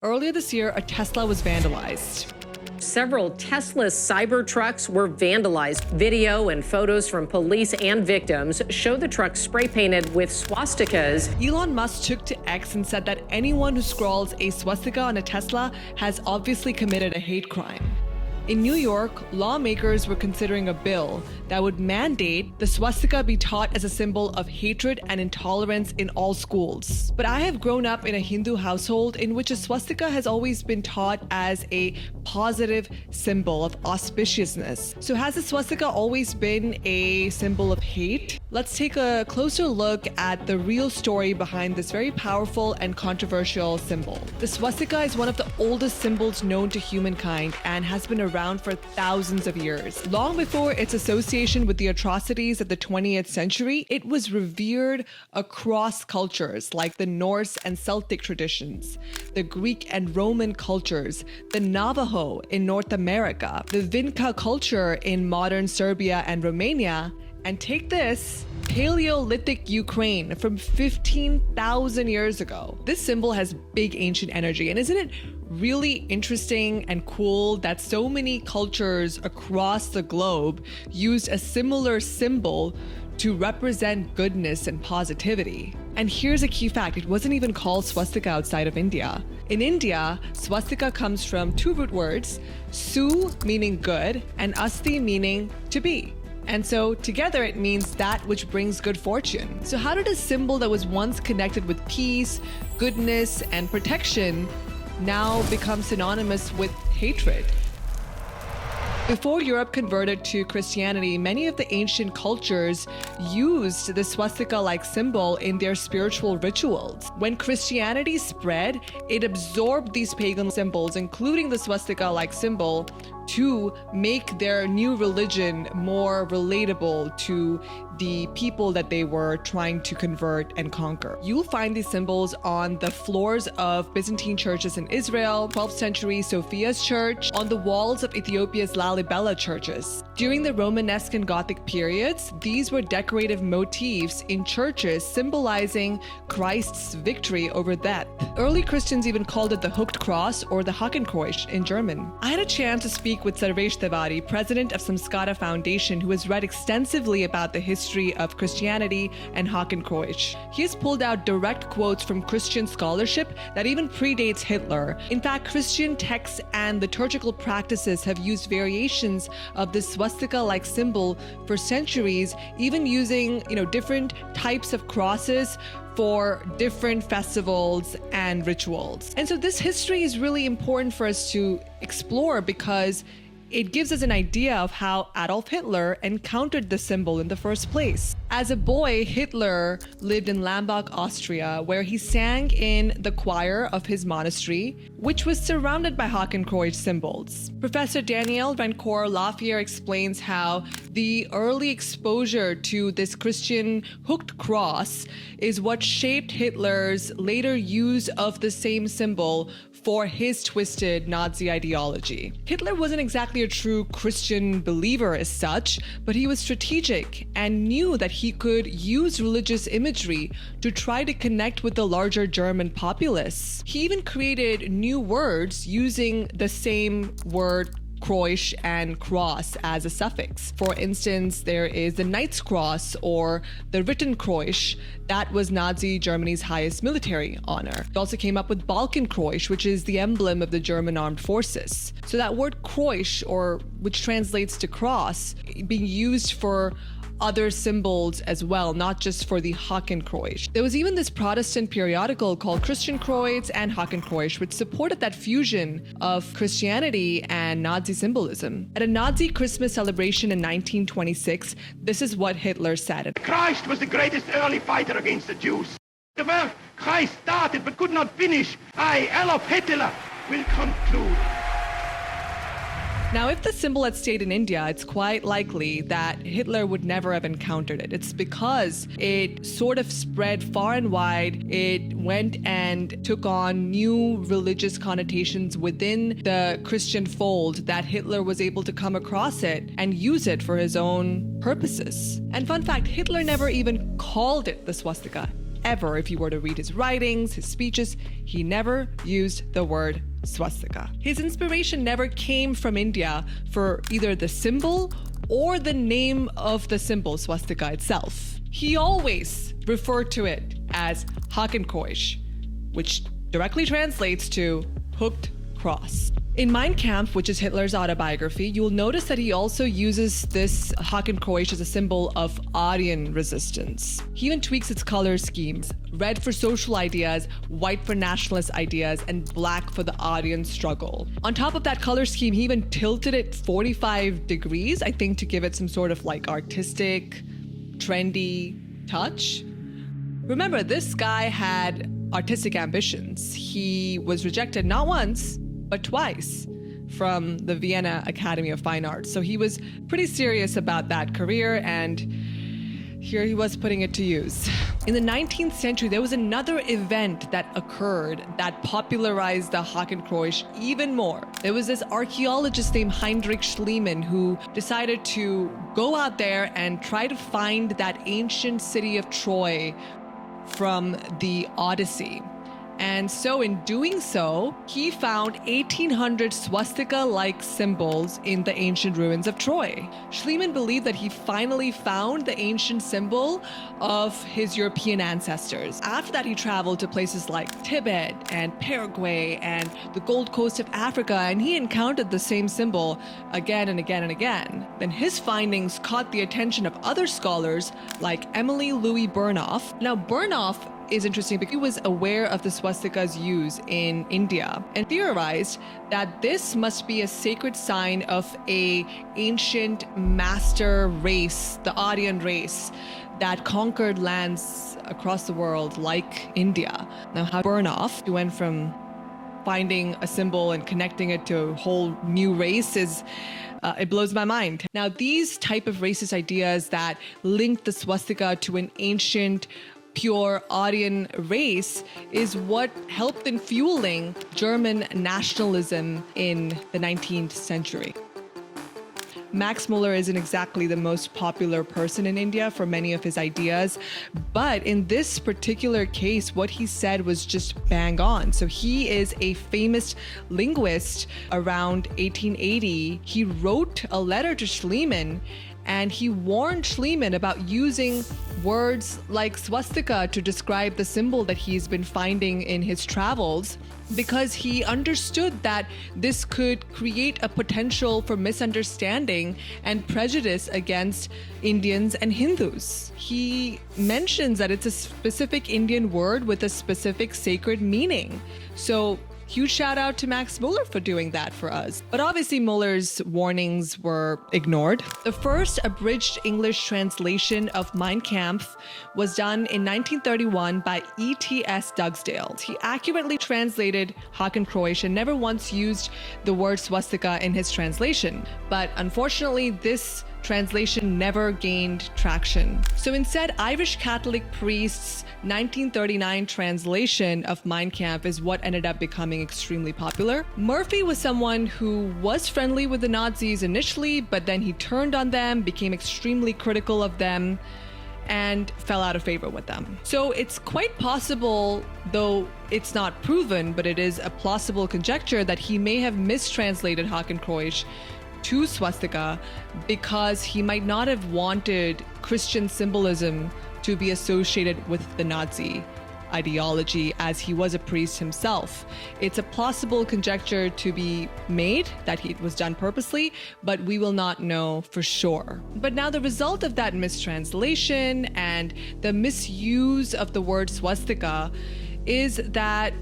Earlier this year, a Tesla was vandalized. Several Tesla cyber trucks were vandalized. Video and photos from police and victims show the truck spray painted with swastikas. Elon Musk took to X and said that anyone who scrawls a swastika on a Tesla has obviously committed a hate crime. In New York, lawmakers were considering a bill that would mandate the swastika be taught as a symbol of hatred and intolerance in all schools. But I have grown up in a Hindu household in which a swastika has always been taught as a positive symbol of auspiciousness. So has the swastika always been a symbol of hate? Let's take a closer look at the real story behind this very powerful and controversial symbol. The swastika is one of the oldest symbols known to humankind and has been around for thousands of years. Long before its association with the atrocities of the 20th century, it was revered across cultures like the Norse and Celtic traditions, the Greek and Roman cultures, the Navajo in North America, the Vinca culture in modern Serbia and Romania, and take this, Paleolithic Ukraine from 15,000 years ago. This symbol has big ancient energy, and isn't it really interesting and cool that so many cultures across the globe used a similar symbol to represent goodness and positivity? And here's a key fact, it wasn't even called swastika outside of India. In India, swastika comes from two root words, su meaning good and asti meaning to be. And so together it means that which brings good fortune. So how did a symbol that was once connected with peace, goodness, and protection now become synonymous with hatred? Before Europe converted to Christianity, many of the ancient cultures used the swastika-like symbol in their spiritual rituals. When Christianity spread, it absorbed these pagan symbols, including the swastika-like symbol, to make their new religion more relatable to the people that they were trying to convert and conquer. You'll find these symbols on the floors of Byzantine churches in Israel, 12th century Sophia's church, on the walls of Ethiopia's Lalibela churches. During the Romanesque and Gothic periods, these were decorative motifs in churches symbolizing Christ's victory over death. Early Christians even called it the hooked cross or the Hakenkreuz in German. I had a chance to speak with Sarvesh Tiwari, president of Samskara Foundation, who has read extensively about the history of Christianity and Hakenkreuz. He has pulled out direct quotes from Christian scholarship that even predates Hitler. In fact, Christian texts and liturgical practices have used variations of this swastika-like symbol for centuries, even using, different types of crosses for different festivals and rituals. And so this history is really important for us to explore because it gives us an idea of how Adolf Hitler encountered the symbol in the first place. As a boy, Hitler lived in Lambach, Austria, where he sang in the choir of his monastery, which was surrounded by Hakenkreuz symbols. Professor Danielle Rancourt-Lafayette explains how the early exposure to this Christian hooked cross is what shaped Hitler's later use of the same symbol for his twisted Nazi ideology. Hitler wasn't exactly a true Christian believer as such, but he was strategic and knew that he could use religious imagery to try to connect with the larger German populace. He even created new words using the same word Kreuz and cross as a suffix. For instance, there is the Knight's Cross or the Rittenkreuz. That was Nazi Germany's highest military honor. He also came up with Balkenkreuz, which is the emblem of the German armed forces. So that word Kreuz, or which translates to cross, being used for other symbols as well, not just for the Hakenkreuz. There was even this Protestant periodical called Christian Kreuz and Hakenkreuz, which supported that fusion of Christianity and Nazi symbolism. At a Nazi Christmas celebration in 1926, this is what Hitler said. Christ was the greatest early fighter against the Jews. The work Christ started but could not finish, I, Adolf Hitler, will conclude. Now, if the symbol had stayed in India, it's quite likely that Hitler would never have encountered it. It's because it sort of spread far and wide. It went and took on new religious connotations within the Christian fold that Hitler was able to come across it and use it for his own purposes. And fun fact, Hitler never even called it the swastika. ever, if you were to read his writings, his speeches, he never used the word swastika. His inspiration never came from India for either the symbol or the name of the symbol, swastika itself. He always referred to it as hakenkoish, which directly translates to hooked cross. In Mein Kampf, which is Hitler's autobiography, you'll notice that he also uses this hakenkoish as a symbol of Aryan resistance. He even tweaks its color schemes: red for social ideas, white for nationalist ideas, and black for the Aryan struggle. On top of that color scheme, he even tilted it 45 degrees, I think, to give it some sort of like artistic, trendy touch. Remember, this guy had artistic ambitions. He was rejected not once, but twice from the Vienna Academy of Fine Arts. So he was pretty serious about that career, and here he was putting it to use. In the 19th century, there was another event that occurred that popularized the hakenkreuz even more. There was this archaeologist named Heinrich Schliemann who decided to go out there and try to find that ancient city of Troy from the Odyssey. And so in doing so, he found 1,800 swastika-like symbols in the ancient ruins of Troy. Schliemann believed that he finally found the ancient symbol of his European ancestors. After that, he traveled to places like Tibet and Paraguay and the Gold Coast of Africa, and he encountered the same symbol again and again and again. Then his findings caught the attention of other scholars like Emily Louis Burnouf. Now, Burnouf is interesting because he was aware of the swastika's use in India and theorized that this must be a sacred sign of an ancient master race, the Aryan race, that conquered lands across the world like India. Now, how Burnouf went from finding a symbol and connecting it to a whole new race is it blows my mind. Now, these type of racist ideas that link the swastika to an ancient pure Aryan race is what helped in fueling German nationalism in the 19th century. Max Muller isn't exactly the most popular person in India for many of his ideas, but in this particular case, what he said was just bang on. So he is a famous linguist around 1880. He wrote a letter to Schliemann, and he warned Schliemann about using words like swastika to describe the symbol that he's been finding in his travels, because he understood that this could create a potential for misunderstanding and prejudice against Indians and Hindus. He mentions that it's a specific Indian word with a specific sacred meaning. So huge shout out to Max Muller for doing that for us. But obviously Muller's warnings were ignored. The first abridged English translation of Mein Kampf was done in 1931 by E.T.S. Dugdale. He accurately translated hakenkreuz and never once used the word swastika in his translation. But unfortunately, this translation never gained traction. So instead, Irish Catholic priests' 1939 translation of Mein Kampf is what ended up becoming extremely popular. Murphy was someone who was friendly with the Nazis initially, but then he turned on them, became extremely critical of them, and fell out of favor with them. So it's quite possible, though it's not proven, but it is a plausible conjecture that he may have mistranslated hakenkreuz to swastika because he might not have wanted Christian symbolism to be associated with the Nazi ideology, as he was a priest himself. It's a plausible conjecture to be made that it was done purposely, but we will not know for sure. But now the result of that mistranslation and the misuse of the word swastika is that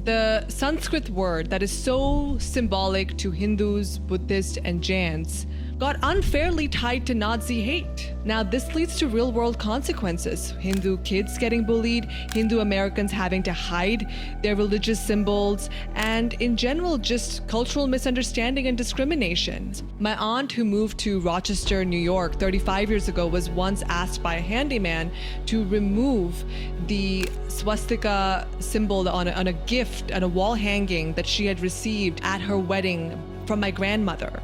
the Sanskrit word that is so symbolic to Hindus, Buddhists, and Jains got unfairly tied to Nazi hate. Now, this leads to real-world consequences. Hindu kids getting bullied, Hindu Americans having to hide their religious symbols, and in general, just cultural misunderstanding and discrimination. My aunt, who moved to Rochester, New York 35 years ago, was once asked by a handyman to remove the swastika symbol on a gift, on a wall hanging that she had received at her wedding from my grandmother.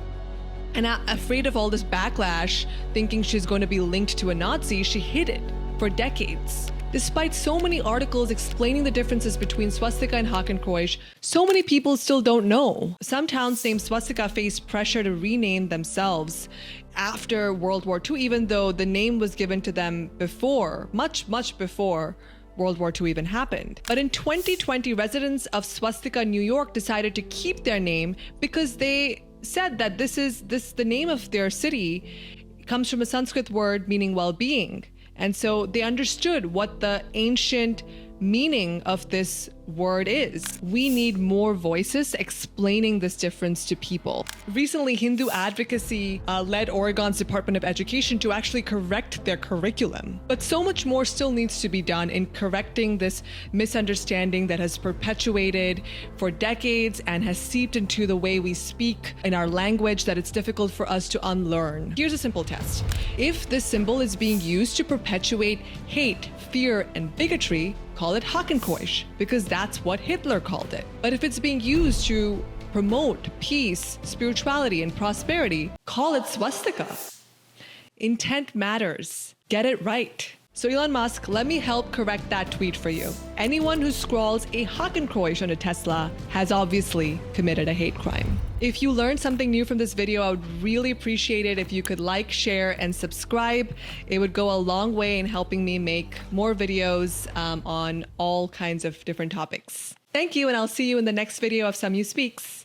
And afraid of all this backlash, thinking she's going to be linked to a Nazi, she hid it for decades. Despite so many articles explaining the differences between swastika and Hakenkreuz, so many people still don't know. Some towns named Swastika faced pressure to rename themselves after World War II, even though the name was given to them before, much before World War II even happened. But in 2020, residents of Swastika, New York decided to keep their name because they said that the name of their city comes from a Sanskrit word meaning well-being. And so they understood what the ancient meaning of this word is. We need more voices explaining this difference to people. Recently, Hindu advocacy led Oregon's Department of Education to actually correct their curriculum. But so much more still needs to be done in correcting this misunderstanding that has perpetuated for decades and has seeped into the way we speak in our language that it's difficult for us to unlearn. Here's a simple test. If this symbol is being used to perpetuate hate, fear, and bigotry, call it Hakenkreuz, because that's what Hitler called it. But if it's being used to promote peace, spirituality, and prosperity, call it swastika. Intent matters. Get it right. So Elon Musk, let me help correct that tweet for you. Anyone who scrawls a Hakenkreuz on a Tesla has obviously committed a hate crime. If you learned something new from this video, I would really appreciate it if you could like, share, and subscribe. It would go a long way in helping me make more videos on all kinds of different topics. Thank you, and I'll see you in the next video of Some You Speaks.